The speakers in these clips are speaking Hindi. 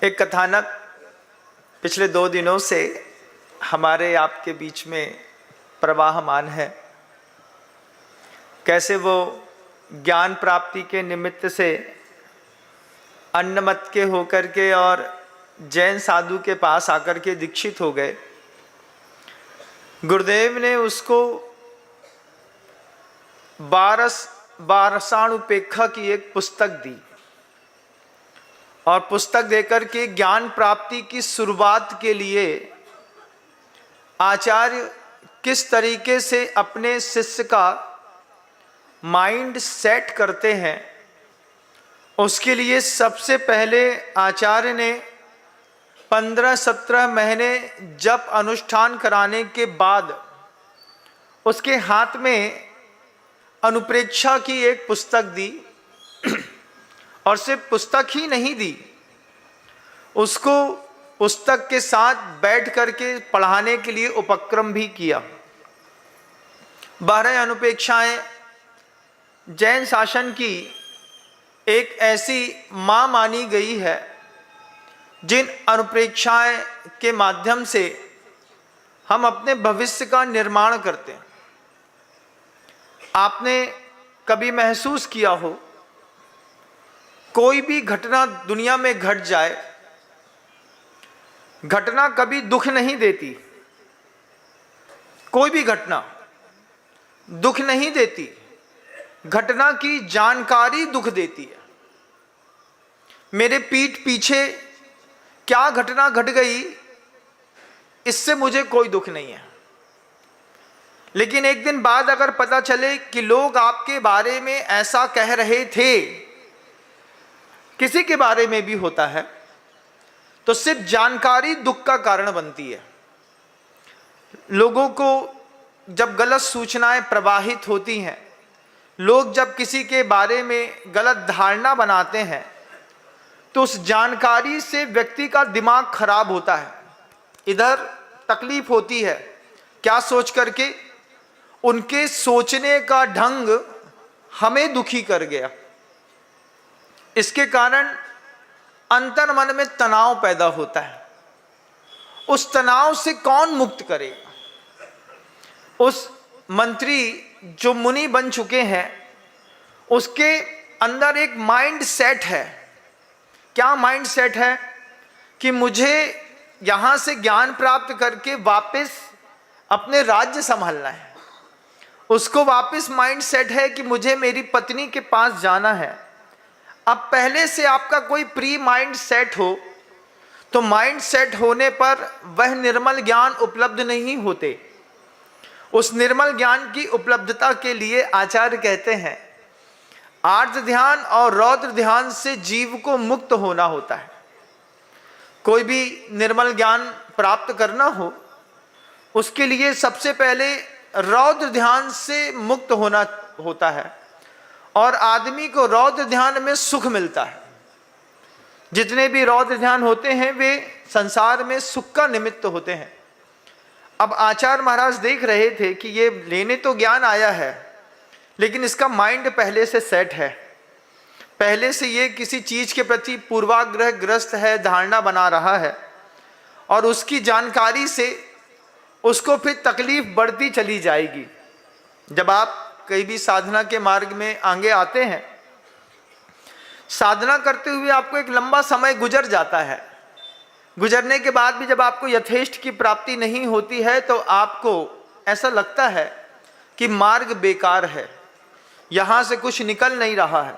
एक कथानक पिछले 2 दिनों से हमारे आपके बीच में प्रवाहमान है। कैसे वो ज्ञान प्राप्ति के निमित्त से अन्नमत के होकर के और जैन साधु के पास आकर के दीक्षित हो गए। गुरुदेव ने उसको बारसाणुपेक्षा की एक पुस्तक दी और पुस्तक देकर के ज्ञान प्राप्ति की शुरुआत के लिए आचार्य किस तरीके से अपने शिष्य का माइंड सेट करते हैं, उसके लिए सबसे पहले आचार्य ने 15-17 महीने जप अनुष्ठान कराने के बाद उसके हाथ में अनुप्रेक्षा की एक पुस्तक दी और सिर्फ पुस्तक ही नहीं दी, उसको पुस्तक के साथ बैठ करके पढ़ाने के लिए उपक्रम भी किया। 12 अनुपेक्षाएं जैन शासन की एक ऐसी मां मानी गई है जिन अनुप्रेक्षाएं के माध्यम से हम अपने भविष्य का निर्माण करते हैं। आपने कभी महसूस किया हो, कोई भी घटना दुनिया में घट जाए, घटना कभी दुख नहीं देती। कोई भी घटना दुख नहीं देती, घटना की जानकारी दुख देती है। मेरे पीठ पीछे क्या घटना घट गई, इससे मुझे कोई दुख नहीं है, लेकिन एक दिन बाद अगर पता चले कि लोग आपके बारे में ऐसा कह रहे थे, किसी के बारे में भी होता है, तो सिर्फ जानकारी दुख का कारण बनती है। लोगों को जब गलत सूचनाएं प्रवाहित होती हैं, लोग जब किसी के बारे में गलत धारणा बनाते हैं, तो उस जानकारी से व्यक्ति का दिमाग खराब होता है। इधर तकलीफ होती है, क्या सोच करके, उनके सोचने का ढंग हमें दुखी कर गया। इसके कारण अंतर मन में तनाव पैदा होता है। उस तनाव से कौन मुक्त करेगा? उस मंत्री जो मुनि बन चुके हैं, उसके अंदर एक माइंड सेट है। क्या माइंड सेट है? कि मुझे यहां से ज्ञान प्राप्त करके वापस अपने राज्य संभालना है। उसको वापस माइंड सेट है कि मुझे मेरी पत्नी के पास जाना है। अब पहले से आपका कोई प्री माइंड सेट हो, तो माइंड सेट होने पर वह निर्मल ज्ञान उपलब्ध नहीं होते। उस निर्मल ज्ञान की उपलब्धता के लिए आचार्य कहते हैं, आर्द्र ध्यान और रौद्र ध्यान से जीव को मुक्त होना होता है। कोई भी निर्मल ज्ञान प्राप्त करना हो, उसके लिए सबसे पहले रौद्र ध्यान से मुक्त होना होता है, और आदमी को रौद्र ध्यान में सुख मिलता है। जितने भी रौद्र ध्यान होते हैं वे संसार में सुख का निमित्त होते हैं। अब आचार्य महाराज देख रहे थे कि ये लेने तो ज्ञान आया है, लेकिन इसका माइंड पहले से सेट है, पहले से ये किसी चीज के प्रति पूर्वाग्रह ग्रस्त है, धारणा बना रहा है, और उसकी जानकारी से उसको फिर तकलीफ बढ़ती चली जाएगी। जब आप कहीं भी साधना के मार्ग में आगे आते हैं, साधना करते हुए आपको एक लंबा समय गुजर जाता है। गुजरने के बाद भी जब आपको यथेष्ट की प्राप्ति नहीं होती है, तो आपको ऐसा लगता है कि मार्ग बेकार है, यहां से कुछ निकल नहीं रहा है।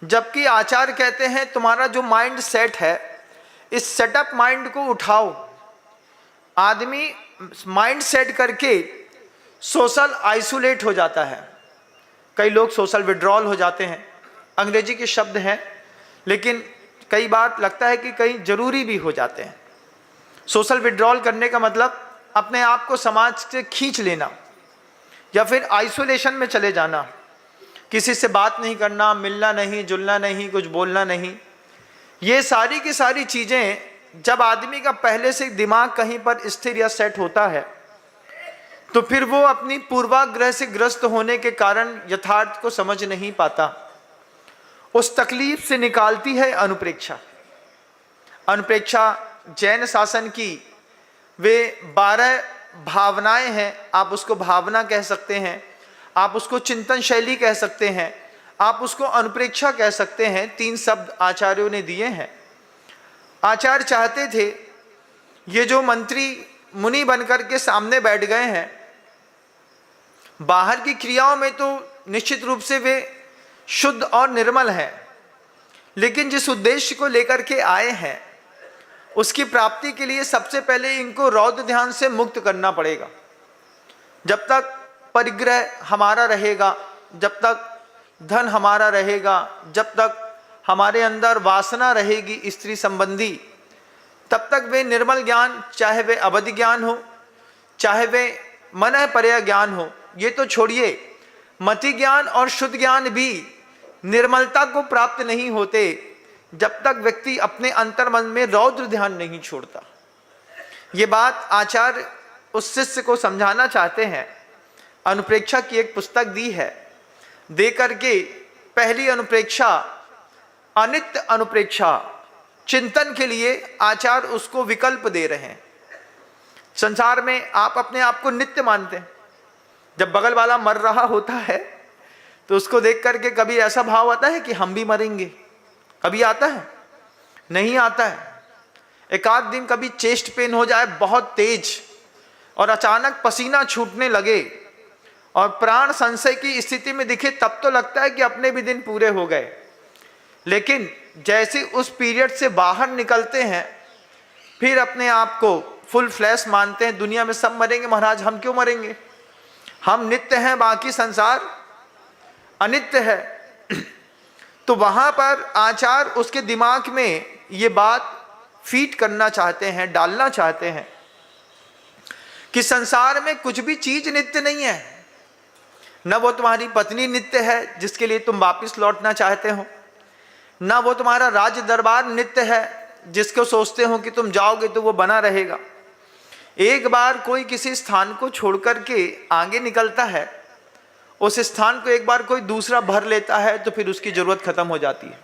जबकि आचार्य कहते हैं, तुम्हारा जो माइंड सेट है, इस सेटअप माइंड को उठाओ। आदमी माइंड सेट करके सोशल आइसोलेट हो जाता है। कई लोग सोशल विड्रॉल हो जाते हैं, अंग्रेजी के शब्द हैं, लेकिन कई बार लगता है कि कहीं जरूरी भी हो जाते हैं। सोशल विड्रॉल करने का मतलब अपने आप को समाज से खींच लेना, या फिर आइसोलेशन में चले जाना, किसी से बात नहीं करना, मिलना नहीं, जुलना नहीं, कुछ बोलना नहीं। ये सारी की सारी चीज़ें जब आदमी का पहले से दिमाग कहीं पर स्थिर या सेट होता है, तो फिर वो अपनी पूर्वाग्रह से ग्रस्त होने के कारण यथार्थ को समझ नहीं पाता। उस तकलीफ से निकालती है अनुप्रेक्षा। अनुप्रेक्षा जैन शासन की वे 12 भावनाएं हैं। आप उसको भावना कह सकते हैं, आप उसको चिंतन शैली कह सकते हैं, आप उसको अनुप्रेक्षा कह सकते हैं। 3 शब्द आचार्यों ने दिए हैं। आचार्य चाहते थे ये जो मंत्री मुनि बनकर के सामने बैठ गए हैं, बाहर की क्रियाओं में तो निश्चित रूप से वे शुद्ध और निर्मल हैं, लेकिन जिस उद्देश्य को लेकर के आए हैं उसकी प्राप्ति के लिए सबसे पहले इनको रौद्र ध्यान से मुक्त करना पड़ेगा। जब तक परिग्रह हमारा रहेगा, जब तक धन हमारा रहेगा, जब तक हमारे अंदर वासना रहेगी स्त्री संबंधी, तब तक वे निर्मल ज्ञान, चाहे वे अवधि ज्ञान हो, चाहे वे मनः पर्य ज्ञान हो, ये तो छोड़िए, मति ज्ञान और शुद्ध ज्ञान भी निर्मलता को प्राप्त नहीं होते जब तक व्यक्ति अपने अंतर्मन में रौद्र ध्यान नहीं छोड़ता। ये बात आचार्य उस शिष्य को समझाना चाहते हैं। अनुप्रेक्षा की एक पुस्तक दी है, दे करके पहली अनुप्रेक्षा अनित्य अनुप्रेक्षा चिंतन के लिए आचार्य उसको विकल्प दे रहे हैं। संसार में आप अपने आप को नित्य मानते हैं। जब बगल वाला मर रहा होता है तो उसको देख करके कभी ऐसा भाव आता है कि हम भी मरेंगे? कभी आता है? नहीं आता है। एक आध दिन कभी चेस्ट पेन हो जाए बहुत तेज और अचानक पसीना छूटने लगे और प्राण संशय की स्थिति में दिखे, तब तो लगता है कि अपने भी दिन पूरे हो गए। लेकिन जैसे उस पीरियड से बाहर निकलते हैं फिर अपने आप को फुल फ्लैश मानते हैं। दुनिया में सब मरेंगे महाराज, हम क्यों मरेंगे? हम नित्य हैं, बाकी संसार अनित्य है। तो वहां पर आचार्य उसके दिमाग में ये बात फीड करना चाहते हैं, डालना चाहते हैं कि संसार में कुछ भी चीज नित्य नहीं है। न वो तुम्हारी पत्नी नित्य है जिसके लिए तुम वापस लौटना चाहते हो, न वो तुम्हारा राज दरबार नित्य है जिसको सोचते हो कि तुम जाओगे तो वो बना रहेगा। एक बार कोई किसी स्थान को छोड़कर के आगे निकलता है, उस स्थान को एक बार कोई दूसरा भर लेता है तो फिर उसकी जरूरत खत्म हो जाती है।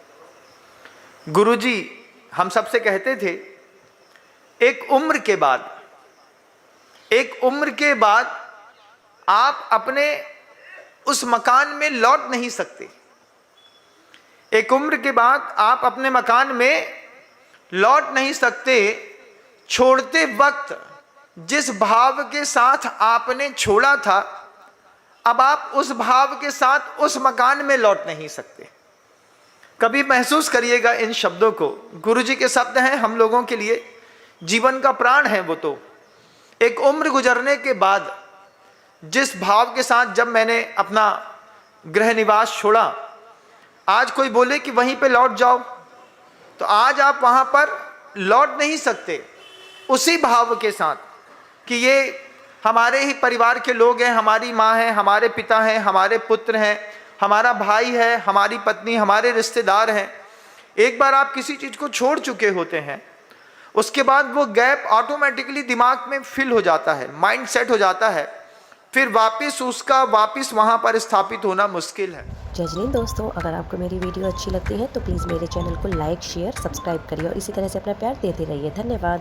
गुरुजी हम सबसे कहते थे एक उम्र के बाद आप अपने उस मकान में लौट नहीं सकते। एक उम्र के बाद आप अपने मकान में लौट नहीं सकते। छोड़ते वक्त जिस भाव के साथ आपने छोड़ा था, अब आप उस भाव के साथ उस मकान में लौट नहीं सकते। कभी महसूस करिएगा इन शब्दों को। गुरुजी के शब्द हैं, हम लोगों के लिए जीवन का प्राण है वो। तो एक उम्र गुजरने के बाद जिस भाव के साथ जब मैंने अपना गृह निवास छोड़ा, आज कोई बोले कि वहीं पे लौट जाओ तो आज आप वहां पर लौट नहीं सकते उसी भाव के साथ कि ये हमारे ही परिवार के लोग हैं, हमारी माँ है, हमारे पिता हैं, हमारे पुत्र हैं, हमारा भाई है, हमारी पत्नी, हमारे रिश्तेदार हैं। एक बार आप किसी चीज़ को छोड़ चुके होते हैं, उसके बाद वो गैप ऑटोमेटिकली दिमाग में फिल हो जाता है, माइंड सेट हो जाता है, फिर वापस वहाँ पर स्थापित होना मुश्किल है। जजनीन दोस्तों, अगर आपको मेरी वीडियो अच्छी लगती है तो प्लीज़ मेरे चैनल को लाइक, शेयर, सब्सक्राइब करिए और इसी तरह से अपना प्यार देते रहिए। धन्यवाद।